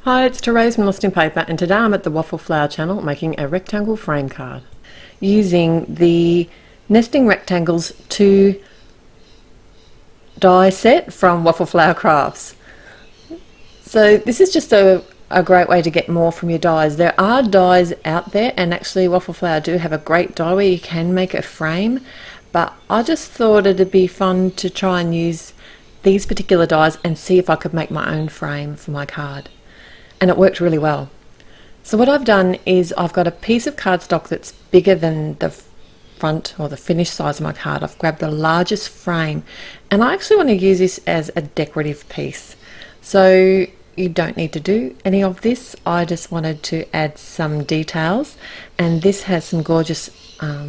Hi, it's Therese from Lostinpaper, and today I'm at the Waffle Flower channel making a rectangle frame card using the nesting rectangles 2 die set from Waffle Flower Crafts. So this is just a great way to get more from your dies. There are dies out there, and actually Waffle Flower do have a great die where you can make a frame, but I just thought it'd be fun to try and use these particular dies and see if I could make my own frame for my card. And it worked really well. So what I've done is I've got a piece of cardstock that's bigger than the front or the finished size of my card. I've grabbed the largest frame, and I actually want to use this as a decorative piece. So you don't need to do any of this. I just wanted to add some details, and this has some gorgeous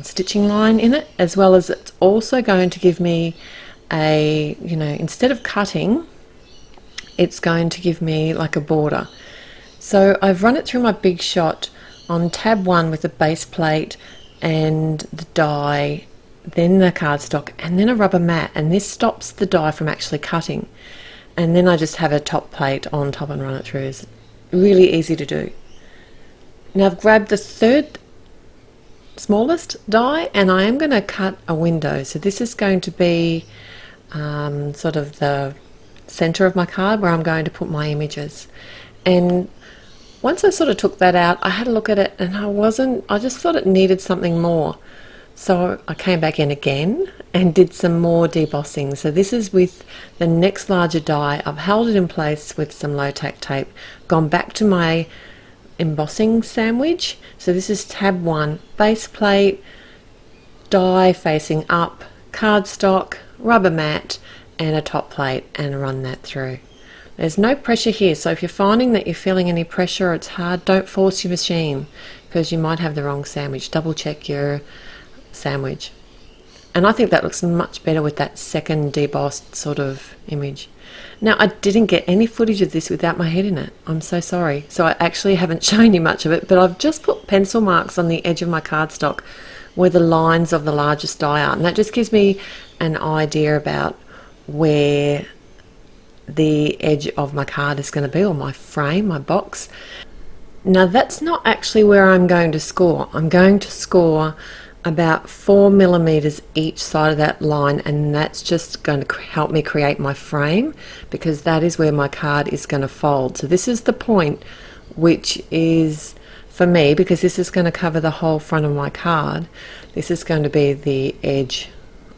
stitching line in it, as well as it's also going to give me a, instead of cutting, it's going to give me like a border. So I've run it through my Big Shot on tab 1 with a base plate and the die, then the cardstock, and then a rubber mat, and this stops the die from actually cutting. And then I just have a top plate on top and run it through. It's really easy to do. Now I've grabbed the third smallest die, and I am going to cut a window. So this is going to be sort of the center of my card where I'm going to put my images. And once I sort of took that out, I had a look at it, and I just thought it needed something more. So I came back in again and did some more debossing. So this is with the next larger die. I've held it in place with some low tack tape, gone back to my embossing sandwich. So this is tab 1, base plate, die facing up, cardstock, rubber mat, and a top plate, and run that through. There's no pressure here, so if you're finding that you're feeling any pressure or it's hard, don't force your machine, because you might have the wrong sandwich. Double check your sandwich. And I think that looks much better with that second debossed sort of image. Now, I didn't get any footage of this without my head in it. I'm so sorry. So I actually haven't shown you much of it, but I've just put pencil marks on the edge of my cardstock where the lines of the largest die are, and that just gives me an idea about where the edge of my card is going to be, or my frame, my box. Now that's not actually where I'm going to score. I'm going to score about 4 millimeters each side of that line, and that's just going to help me create my frame, because that is where my card is going to fold. So this is the point, which is for me, because this is going to cover the whole front of my card, this is going to be the edge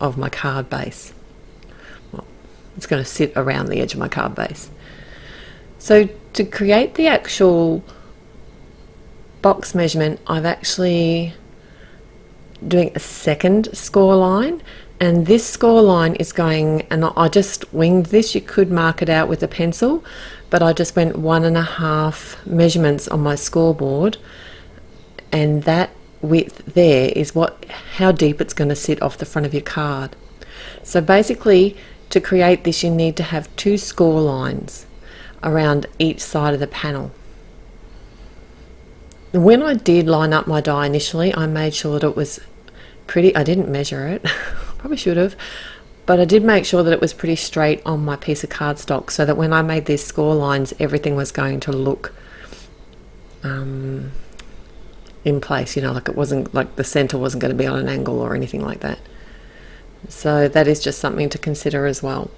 of my card base. It's going to sit around the edge of my card base. So to create the actual box measurement, I've actually doing a second score line, and this score line is going, and I just winged this. You could mark it out with a pencil, but I just went 1.5 measurements on my scoreboard, and that width there is how deep it's going to sit off the front of your card. So basically, to create this, you need to have 2 score lines around each side of the panel. When I did line up my die initially, I made sure that it was pretty, I didn't measure it, probably should have, but I did make sure that it was pretty straight on my piece of cardstock, so that when I made these score lines, everything was going to look in place, like it wasn't, like the center wasn't going to be on an angle or anything like that. So that is just something to consider as well.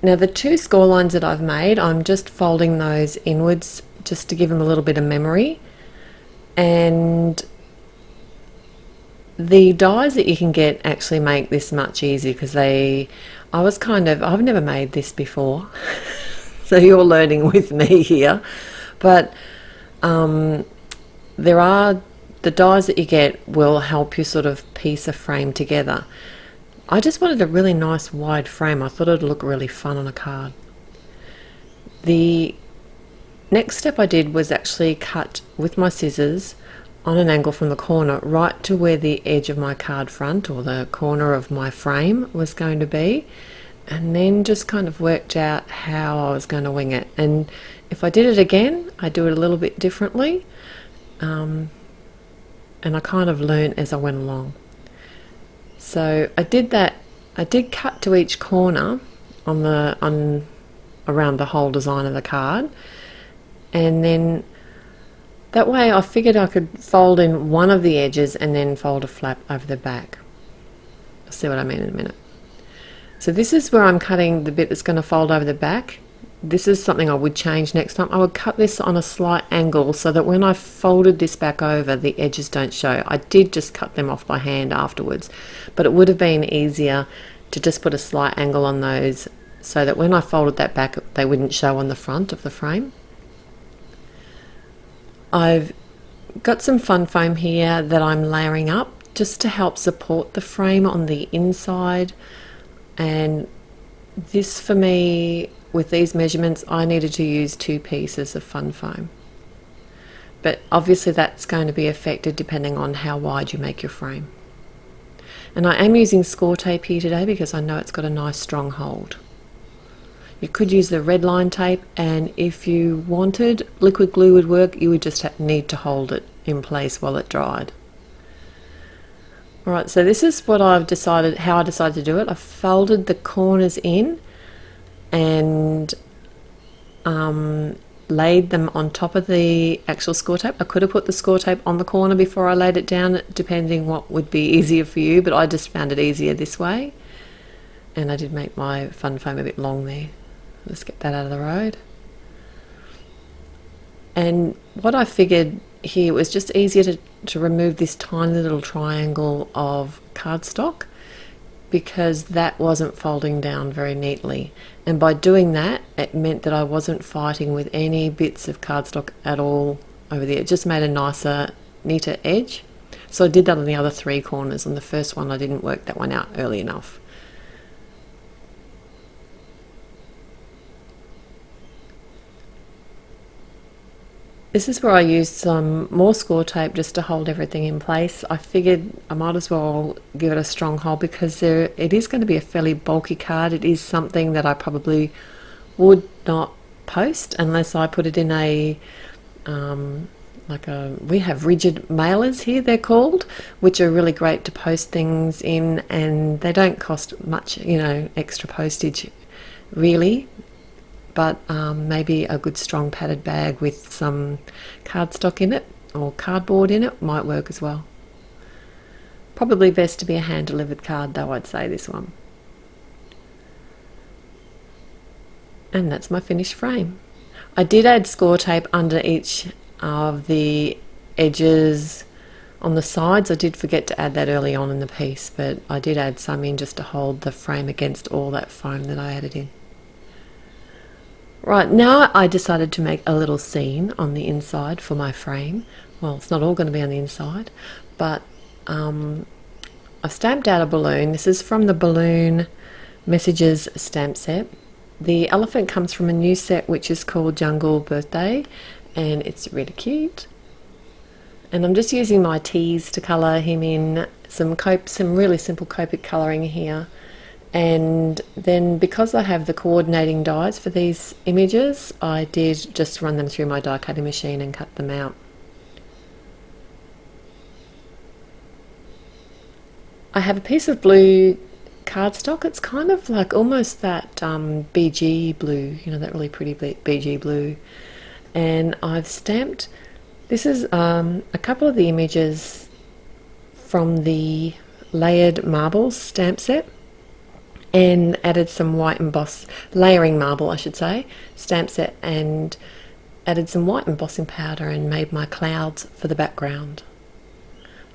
Now the 2 score lines that I've made, I'm just folding those inwards just to give them a little bit of memory. And the dies that you can get actually make this much easier, because I've never made this before. So you're learning with me here. But the dies that you get will help you sort of piece a frame together. I just wanted a really nice wide frame. I thought it would look really fun on a card. The next step I did was actually cut with my scissors on an angle from the corner right to where the edge of my card front, or the corner of my frame, was going to be, and then just kind of worked out how I was going to wing it. And if I did it again, I'd do it a little bit differently. And I kind of learned as I went along. So I did that. I did cut to each corner on around the whole design of the card. And then that way I figured I could fold in one of the edges and then fold a flap over the back. You'll see what I mean in a minute. So this is where I'm cutting the bit that's going to fold over the back. This is something I would change next time. I would cut this on a slight angle so that when I folded this back over, the edges don't show. I did just cut them off by hand afterwards, but it would have been easier to just put a slight angle on those so that when I folded that back, they wouldn't show on the front of the frame. I've got some fun foam here that I'm layering up just to help support the frame on the inside. And this, for me, with these measurements, I needed to use 2 pieces of fun foam. But obviously that's going to be affected depending on how wide you make your frame. And I am using score tape here today because I know it's got a nice strong hold. You could use the red line tape, and if you wanted, liquid glue would work. You would just need to hold it in place while it dried. Alright, so this is what I've decided, how I decided to do it. I folded the corners in and laid them on top of the actual score tape. I could have put the score tape on the corner before I laid it down, depending what would be easier for you, but I just found it easier this way. And I did make my fun foam a bit long there. Let's get that out of the road. And what I figured here was just easier to remove this tiny little triangle of cardstock, because that wasn't folding down very neatly, and by doing that it meant that I wasn't fighting with any bits of cardstock at all over there. It just made a nicer, neater edge. So I did that on the other 3 corners. On the first one I didn't work that one out early enough. This is where I used some more score tape just to hold everything in place. I figured I might as well give it a strong hold because it is going to be a fairly bulky card. It is something that I probably would not post unless I put it in a we have rigid mailers here, they're called, which are really great to post things in, and they don't cost much, extra postage really. But maybe a good strong padded bag with some cardstock in it or cardboard in it might work as well. Probably best to be a hand delivered card though, I'd say, this one. And that's my finished frame. I did add score tape under each of the edges on the sides. I did forget to add that early on in the piece, but I did add some in just to hold the frame against all that foam that I added in. Right, now I decided to make a little scene on the inside for my frame. Well, it's not all going to be on the inside, but I've stamped out a balloon. This is from the Balloon Messages stamp set. The elephant comes from a new set which is called Jungle Birthday, and it's really cute. And I'm just using my teas to colour him in, some really simple Copic colouring here. And then because I have the coordinating dies for these images, I did just run them through my die cutting machine and cut them out. I have a piece of blue cardstock. It's kind of like almost that BG blue, that really pretty BG blue. And I've stamped, this is a couple of the images from the Layered Marbles stamp set, and added some white layering marble, I should say, stamp set, and added some white embossing powder and made my clouds for the background.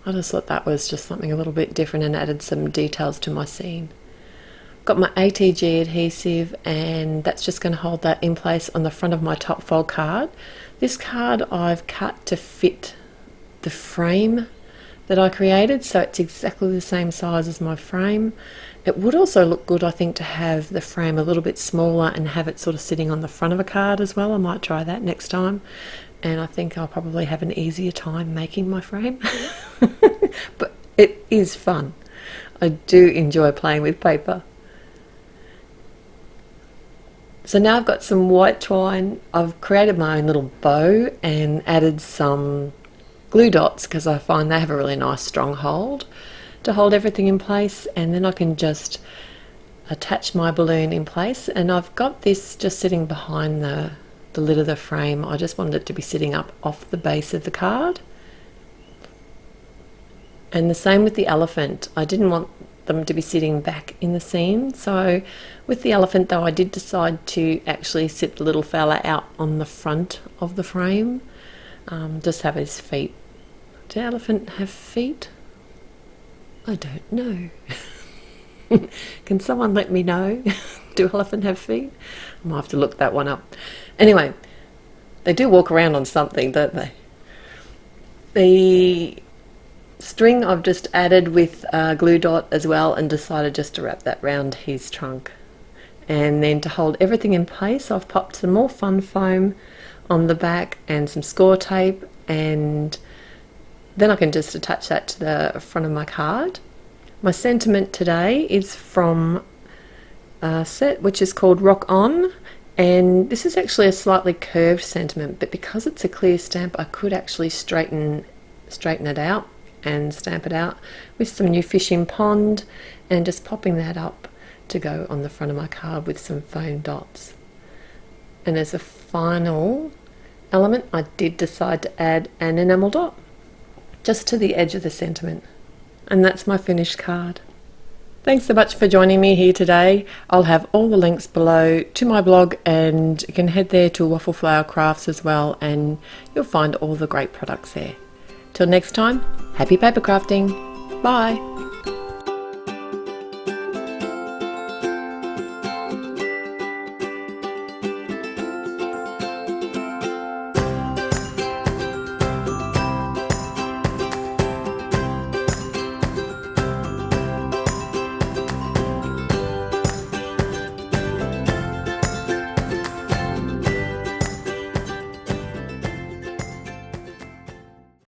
I just thought that was just something a little bit different and added some details to my scene. Got my ATG adhesive, and that's just going to hold that in place on the front of my top fold card. This card I've cut to fit the frame that I created, so it's exactly the same size as my frame. It would also look good, I think, to have the frame a little bit smaller and have it sort of sitting on the front of a card as well. I might try that next time, and I think I'll probably have an easier time making my frame. But it is fun. I do enjoy playing with paper. So now I've got some white twine. I've created my own little bow and added some glue dots because I find they have a really nice strong hold to hold everything in place, and then I can just attach my balloon in place, and I've got this just sitting behind the lid of the frame. I just wanted it to be sitting up off the base of the card. And the same with the elephant. I didn't want them to be sitting back in the seam. So with the elephant though, I did decide to actually sit the little fella out on the front of the frame. Just have his feet. Do elephant have feet? I don't know. Can someone let me know? Do elephant have feet? I might have to look that one up. Anyway, they do walk around on something, don't they? The string I've just added with glue dot as well, and decided just to wrap that round his trunk. And then to hold everything in place, I've popped some more fun foam on the back and some score tape, and then I can just attach that to the front of my card. My sentiment today is from a set which is called Rock On, and this is actually a slightly curved sentiment, but because it's a clear stamp I could actually straighten it out and stamp it out with some new fishing pond, and just popping that up to go on the front of my card with some foam dots. And as a final element, I did decide to add an enamel dot just to the edge of the sentiment. And that's my finished card. Thanks so much for joining me here today. I'll have all the links below to my blog, and you can head there to Waffle Flower Crafts as well, and you'll find all the great products there. Till next time, happy paper crafting. Bye.